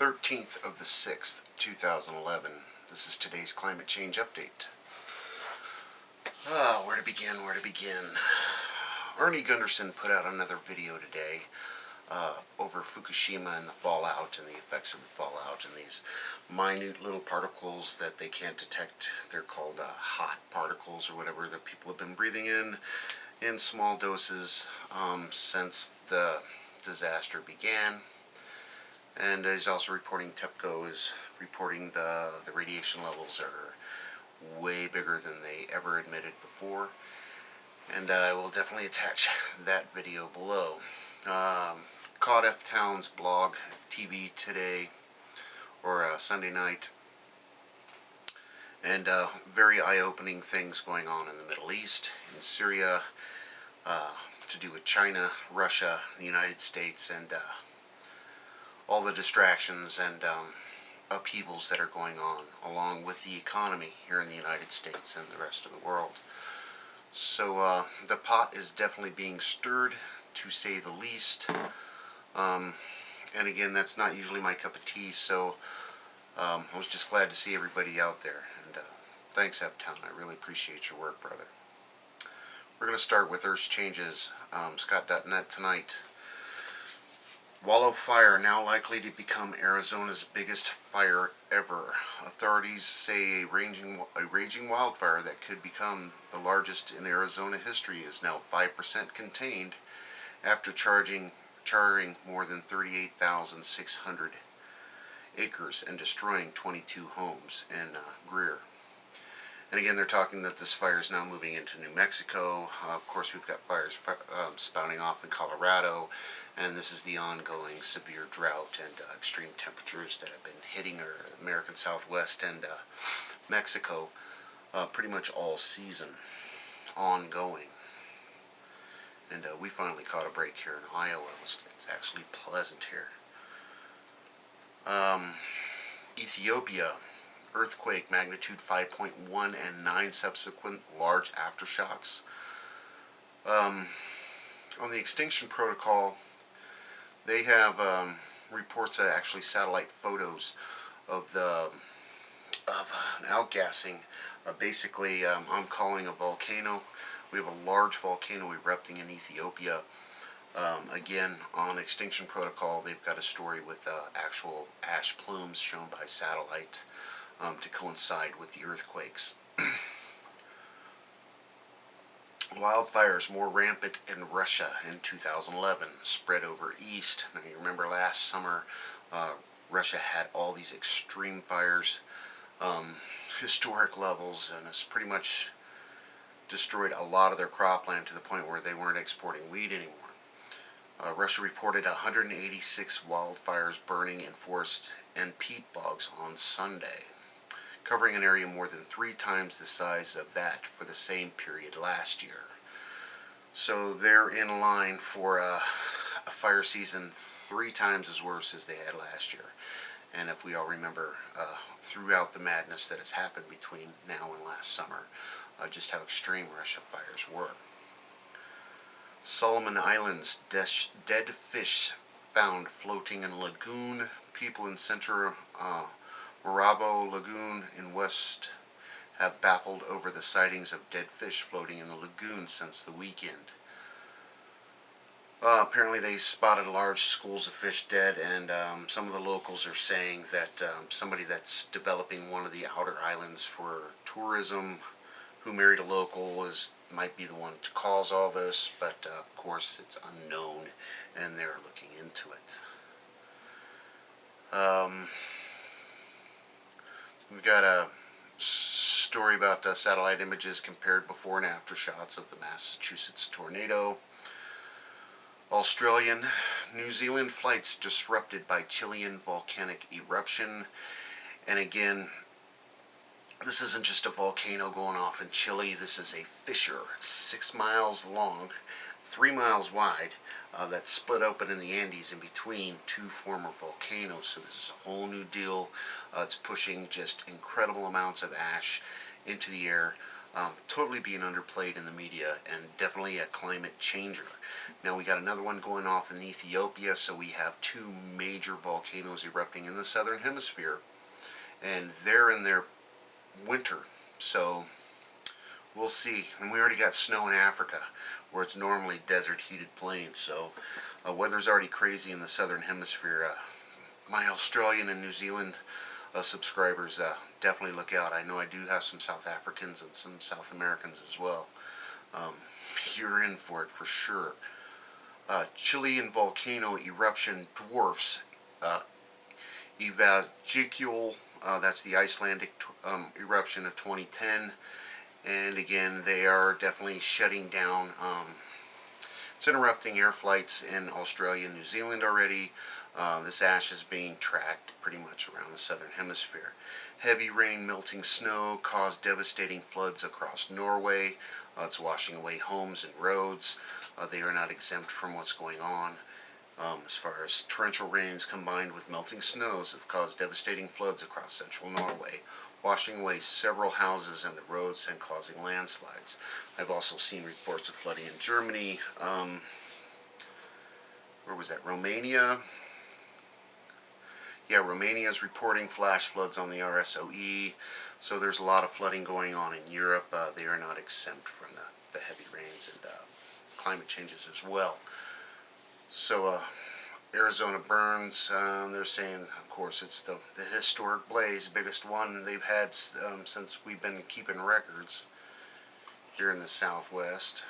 13th of the 6th, 2011. This is today's climate change update. Where to begin? Arnie Gunderson put out another video today over Fukushima and the fallout and the effects of the fallout and these minute little particles that they can't detect. They're called hot particles or whatever that people have been breathing in small doses since the disaster began. And he's also reporting TEPCO is reporting the radiation levels are way bigger than they ever admitted before. And I will definitely attach that video below. Caught F Town's blog, TV today, or Sunday night. And very eye-opening things going on in the Middle East, in Syria, to do with China, Russia, the United States, and all the distractions and upheavals that are going on, along with the economy here in the United States and the rest of the world. So the pot is definitely being stirred, to say the least. And again, that's not usually my cup of tea, so I was just glad to see everybody out there. And thanks, F-Town. I really appreciate your work, brother. We're going to start with Earth's changes. Scott.net tonight. Wallow fire now likely to become Arizona's biggest fire ever. Authorities say a raging wildfire that could become the largest in Arizona history is now 5% contained after charring more than 38,600 acres and destroying 22 homes in Greer. And again, they're talking that this fire is now moving into New Mexico. Of course, we've got fires spouting off in Colorado, and this is the ongoing severe drought and extreme temperatures that have been hitting our American Southwest and Mexico pretty much all season, ongoing. And we finally caught a break here in Iowa. It's actually pleasant here. Ethiopia. Earthquake magnitude 5.1 and 9 subsequent large aftershocks. On the extinction protocol, they have reports of actually satellite photos of an outgassing. Basically, I'm calling a volcano. We have a large volcano erupting in Ethiopia. Again, on extinction protocol, they've got a story with actual ash plumes shown by satellite. To coincide with the earthquakes. Wildfires more rampant in Russia in 2011, spread over east. Now you remember last summer, Russia had all these extreme fires, historic levels, and it's pretty much destroyed a lot of their cropland to the point where they weren't exporting wheat anymore. Russia reported 186 wildfires burning in forests and peat bogs on Sunday, covering an area more than 3 times the size of that for the same period last year. So they're in line for a fire season 3 times as worse as they had last year. And if we all remember throughout the madness that has happened between now and last summer, just how extreme Russia fires were. Solomon Islands, dead fish found floating in lagoon. People in Central Moravo Lagoon in West have baffled over the sightings of dead fish floating in the lagoon since the weekend. Apparently they spotted large schools of fish dead, and some of the locals are saying that somebody that's developing one of the outer islands for tourism, who married a local, might be the one to cause all this, but of course it's unknown, and they're looking into it. We've got a story about satellite images compared before and after shots of the Massachusetts tornado. Australian, New Zealand flights disrupted by Chilean volcanic eruption. And again, this isn't just a volcano going off in Chile. This is a fissure 6 miles long, 3 miles wide, that's split open in the Andes in between 2 former volcanoes. So this is a whole new deal. It's pushing just incredible amounts of ash into the air. Totally being underplayed in the media, and definitely a climate changer. Now we got another one going off in Ethiopia, so we have two major volcanoes erupting in the southern hemisphere, and they're in their winter, so we'll see. And we already got snow in Africa, where it's normally desert heated plains, so weather's already crazy in the southern hemisphere. My Australian and New Zealand subscribers, definitely look out. I know I do have some South Africans and some South Americans as well. You're in for it for sure. Chilean volcano eruption dwarfs Evagicule, that's the Icelandic eruption of 2010. And again, they are definitely shutting down. It's interrupting air flights in Australia and New Zealand already. This ash is being tracked pretty much around the southern hemisphere. Heavy rain, melting snow caused devastating floods across Norway. It's washing away homes and roads. They are not exempt from what's going on. As far as torrential rains combined with melting snows have caused devastating floods across central Norway, washing away several houses and the roads and causing landslides. I've also seen reports of flooding in Germany. Where was that? Romania. Yeah, Romania is reporting flash floods on the RSOE. So there's a lot of flooding going on in Europe. They are not exempt from the heavy rains and climate changes as well. So Arizona burns. They're saying, of course, it's the historic blaze, biggest one they've had since we've been keeping records here in the Southwest.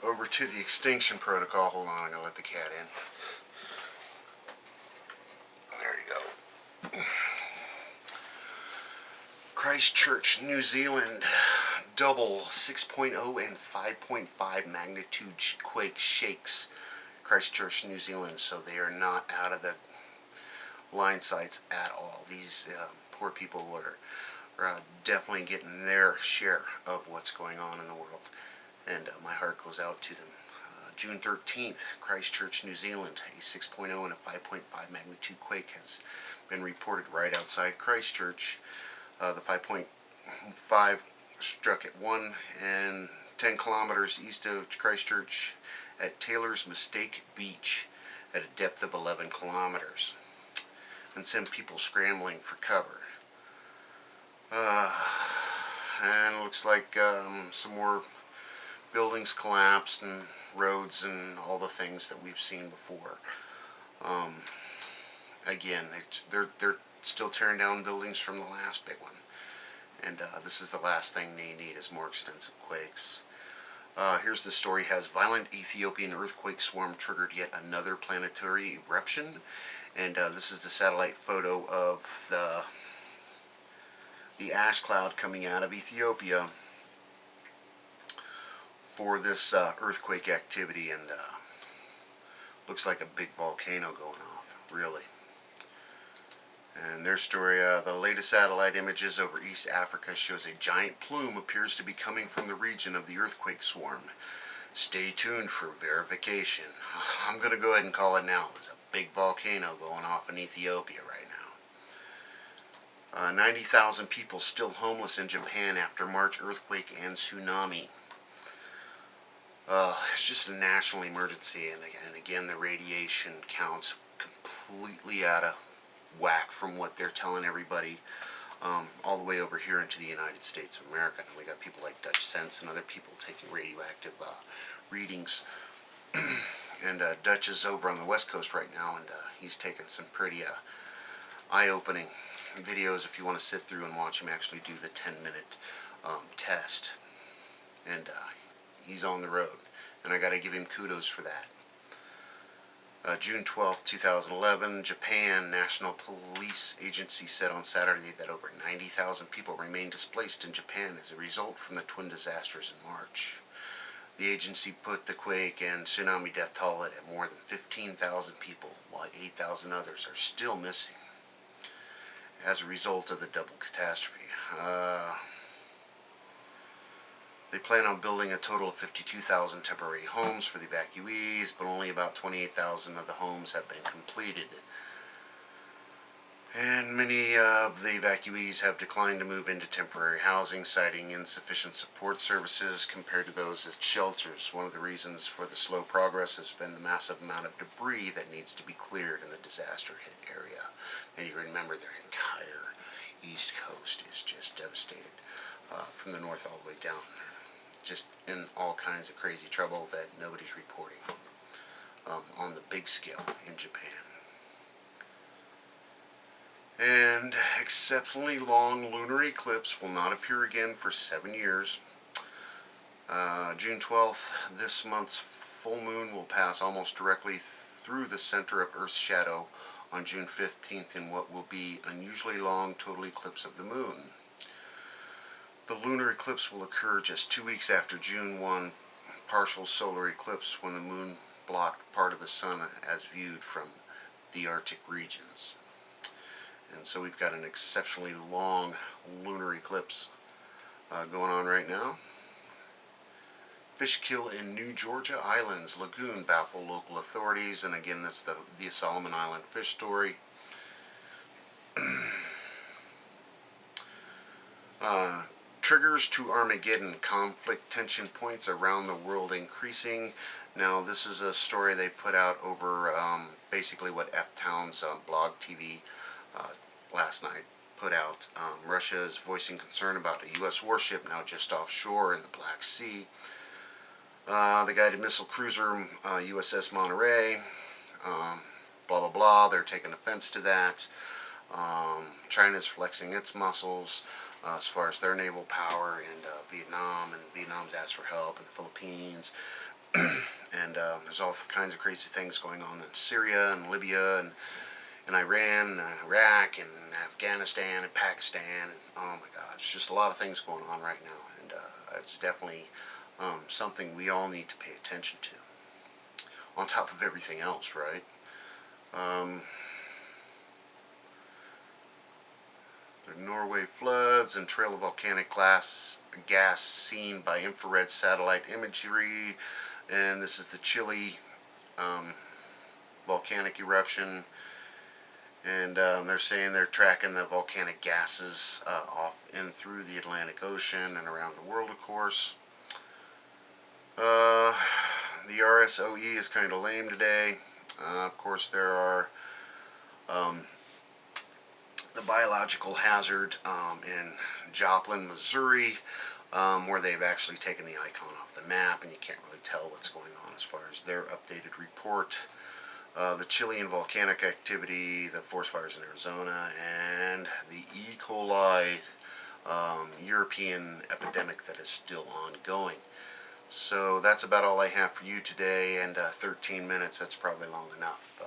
Over to the extinction protocol. Hold on, I'm going to let the cat in. There you go. Christchurch, New Zealand. Double 6.0 and 5.5 magnitude quake shakes Christchurch, New Zealand. So they are not out of the line sights at all. These poor people are definitely getting their share of what's going on in the world. And my heart goes out to them. June 13th, Christchurch, New Zealand. A 6.0 and a 5.5 magnitude quake has been reported right outside Christchurch. The 5.5 struck at 1 and 10 kilometers east of Christchurch at Taylor's Mistake Beach at a depth of 11 kilometers. And sent people scrambling for cover. And it looks like some more buildings collapsed and roads and all the things that we've seen before. Again, they're still tearing down buildings from the last big one. And this is the last thing they need is more extensive quakes. Here's the story. Has violent Ethiopian earthquake swarm triggered yet another planetary eruption? And this is the satellite photo of the ash cloud coming out of Ethiopia for this earthquake activity, and looks like a big volcano going off, really. And their story, the latest satellite images over East Africa shows a giant plume appears to be coming from the region of the earthquake swarm. Stay tuned for verification. I'm going to go ahead and call it now. There's a big volcano going off in Ethiopia right now. 90,000 people still homeless in Japan after March earthquake and tsunami. It's just a national emergency, and again, the radiation counts completely out of whack from what they're telling everybody, all the way over here into the United States of America. And we got people like Dutch Sense and other people taking radioactive readings. And Dutch is over on the West Coast right now, and he's taking some pretty eye-opening videos if you want to sit through and watch him actually do the 10-minute test. And he's on the road, and I got to give him kudos for that. June 12, 2011, Japan National Police Agency said on Saturday that over 90,000 people remain displaced in Japan as a result from the twin disasters in March. The agency put the quake and tsunami death toll at more than 15,000 people, while 8,000 others are still missing as a result of the double catastrophe. They plan on building a total of 52,000 temporary homes for the evacuees, but only about 28,000 of the homes have been completed. And many of the evacuees have declined to move into temporary housing, citing insufficient support services compared to those at shelters. One of the reasons for the slow progress has been the massive amount of debris that needs to be cleared in the disaster-hit area. And you remember their entire east coast is just devastated, from the north all the way down. Just in all kinds of crazy trouble that nobody's reporting on the big scale in Japan. And exceptionally long lunar eclipse will not appear again for 7 years. June 12th, this month's full moon will pass almost directly through the center of Earth's shadow on June 15th in what will be unusually long total eclipse of the moon. The lunar eclipse will occur just 2 weeks after June 1 partial solar eclipse, when the moon blocked part of the sun as viewed from the Arctic regions. And so we've got an exceptionally long lunar eclipse going on right now. Fish kill in New Georgia Islands lagoon baffle local authorities. And again, that's the Solomon Island fish story. Triggers to Armageddon. Conflict tension points around the world increasing. Now, this is a story they put out over basically what F-Town's blog TV last night put out. Russia is voicing concern about a U.S. warship now just offshore in the Black Sea. The guided missile cruiser USS Monterey, blah blah blah, they're taking offense to that. China's flexing its muscles as far as their naval power, and Vietnam's asked for help, and the Philippines. And there's all kinds of crazy things going on in Syria and Libya and Iran and Iraq and Afghanistan and Pakistan, and oh my God, it's just a lot of things going on right now, and it's definitely something we all need to pay attention to, on top of everything else, right? The Norway floods and trail of volcanic gas seen by infrared satellite imagery, and this is the Chile volcanic eruption. And they're saying they're tracking the volcanic gases off and through the Atlantic Ocean and around the world, of course. The RSOE is kind of lame today. Of course, there are the biological hazard in Joplin, Missouri, where they've actually taken the icon off the map, and you can't really tell what's going on as far as their updated report. The Chilean volcanic activity, the forest fires in Arizona, and the E. coli European epidemic that is still ongoing. So that's about all I have for you today, and 13 minutes, that's probably long enough.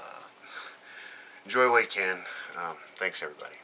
Enjoy what you can. Thanks, everybody.